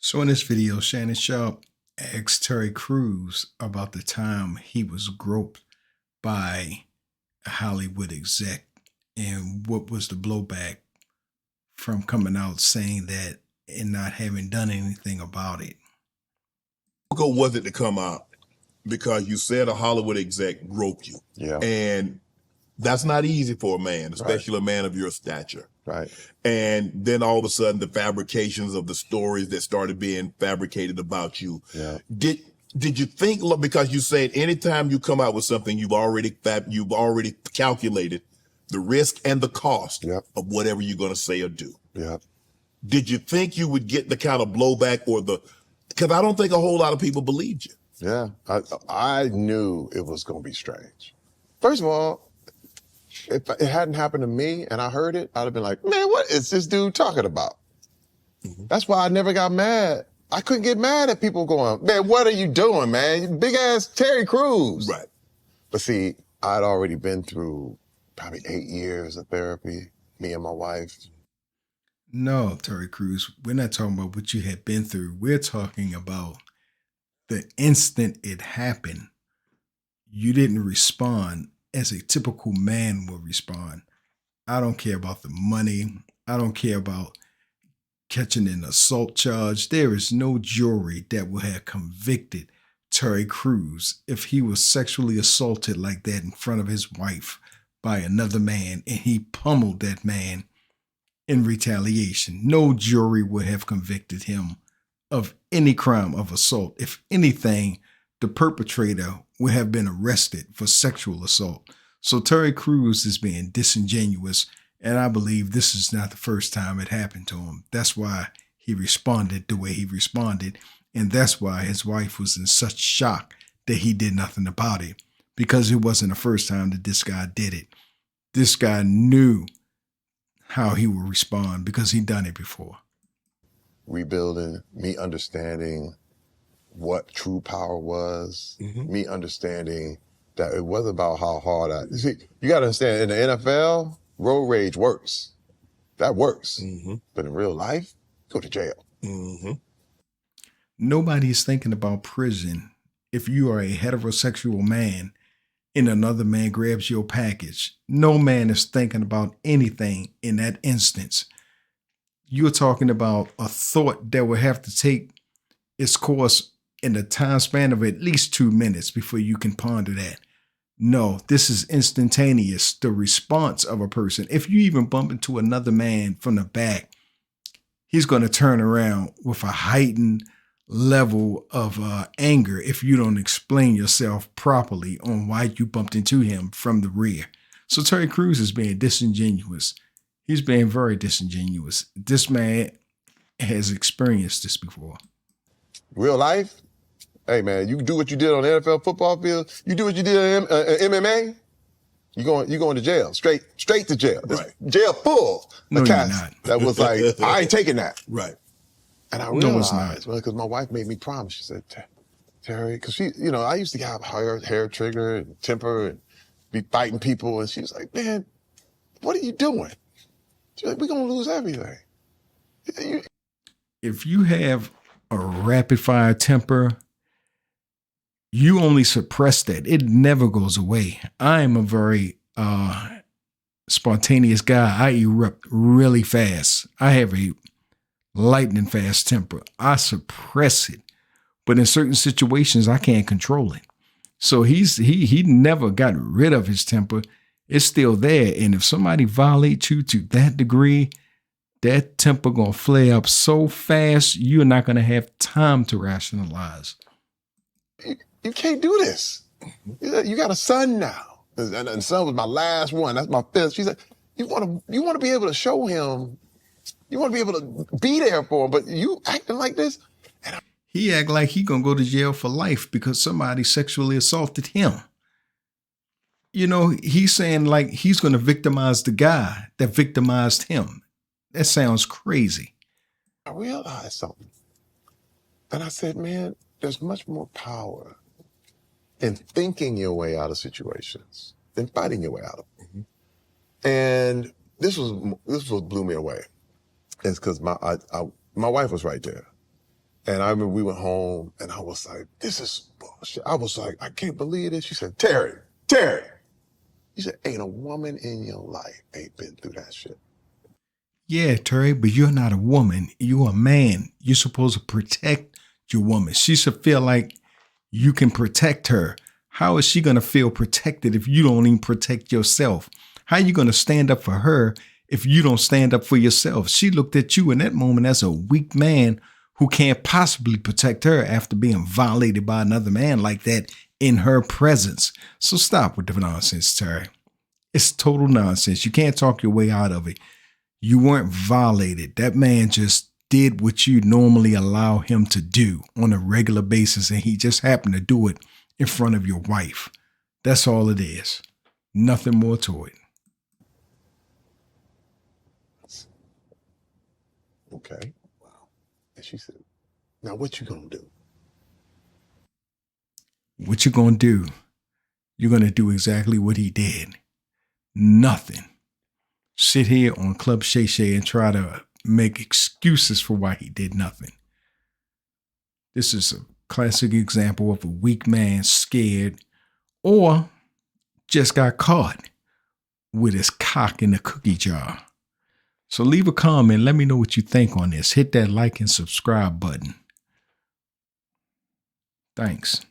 So in this video, Shannon Sharp asked Terry Crews about the time he was groped by a Hollywood exec and what was the blowback from coming out saying that and not having done anything about it. How difficult was it to come out? Because you said a Hollywood exec groped you. Yeah. And that's not easy for a man, especially a man of your stature. Right. And then all of a sudden the fabrications of the stories that started being fabricated about you. Yeah. Did you think, because you said anytime you come out with something, you've already calculated the risk and the cost Yep. of whatever you're going to say or do. Yeah. Did you think you would get the kind of blowback because I don't think a whole lot of people believed you. Yeah. I knew it was going to be strange. First of all, if it hadn't happened to me and I heard it, I'd have been like, man, what is this dude talking about? Mm-hmm. That's why I never got mad. I couldn't get mad at people going, man, what are you doing, man? Big ass Terry Crews. Right. But see, I'd already been through probably 8 years of therapy, me and my wife. No, Terry Crews, we're not talking about what you had been through. We're talking about the instant it happened. You didn't respond as a typical man would respond. I don't care about the money. I don't care about catching an assault charge. There is no jury that would have convicted Terry Crews if he was sexually assaulted like that in front of his wife by another man and he pummeled that man in retaliation. No jury would have convicted him of any crime of assault. If anything, the perpetrator would have been arrested for sexual assault. So Terry Crews is being disingenuous, and I believe this is not the first time it happened to him. That's why he responded the way he responded, and that's why his wife was in such shock that he did nothing about it, because it wasn't the first time that this guy did it. This guy knew how he would respond because he'd done it before. Rebuilding, me understanding what true power was, me understanding that it wasn't about how hard you see, you got to understand, in the NFL, road rage works. That works. But in real life, go to jail. Nobody's thinking about prison if you are a heterosexual man and another man grabs your package. No man is thinking about anything in that instance. You're talking about a thought that will have to take its course in the time span of at least 2 minutes before you can ponder that. No, this is instantaneous, the response of a person. If you even bump into another man from the back, he's going to turn around with a heightened level of anger if you don't explain yourself properly on why you bumped into him from the rear. So Terry Crews is being disingenuous. He's being very disingenuous. This man has experienced this before. Real life, hey man, you do what you did on the NFL football field, you do what you did in MMA, you going to jail, straight to jail. Right. Jail full. No, you're not. That was like, I ain't taking that. Right. And I No, it's realized, not. because my wife made me promise. She said, Terry, because she, I used to have hair trigger and temper and be fighting people. And she was like, man, what are you doing? She's like, we're going to lose everything. If you have a rapid fire temper, you only suppress that. It never goes away. I am a very spontaneous guy. I erupt really fast. I have a lightning fast temper. I suppress it, but in certain situations I can't control it. So he never got rid of his temper. It's still there, and if somebody violates you to that degree, that temper gonna flare up so fast you're not gonna have time to rationalize. You can't do this. You got a son now, and the son was my last one. That's my fifth. She said, you want to be able to show him. You want to be able to be there for him, but you acting like this. He act like he gonna go to jail for life because somebody sexually assaulted him. He's saying like he's gonna victimize the guy that victimized him. That sounds crazy. I realized something. And I said, man, there's much more power in thinking your way out of situations than fighting your way out of them. And this was blew me away. It's because my wife was right there. And I remember we went home and I was like, this is bullshit. I was like, I can't believe this. She said, Terry. You said, ain't a woman in your life ain't been through that shit. Yeah, Terry, but you're not a woman. You're a man. You're supposed to protect your woman. She should feel like you can protect her. How is she going to feel protected if you don't even protect yourself? How are you going to stand up for her if you don't stand up for yourself? She looked at you in that moment as a weak man who can't possibly protect her after being violated by another man like that in her presence. So stop with the nonsense, Terry. It's total nonsense. You can't talk your way out of it. You weren't violated. That man just did what you normally allow him to do on a regular basis, and he just happened to do it in front of your wife. That's all it is. Nothing more to it. Okay. Wow. And she said, now what you gonna do? What you gonna do? You're gonna do exactly what he did. Nothing. Sit here on Club Shay Shay and try to make excuses for why he did nothing. This is a classic example of a weak man scared or just got caught with his cock in the cookie jar. So leave a comment. Let me know what you think on this. Hit that like and subscribe button. Thanks.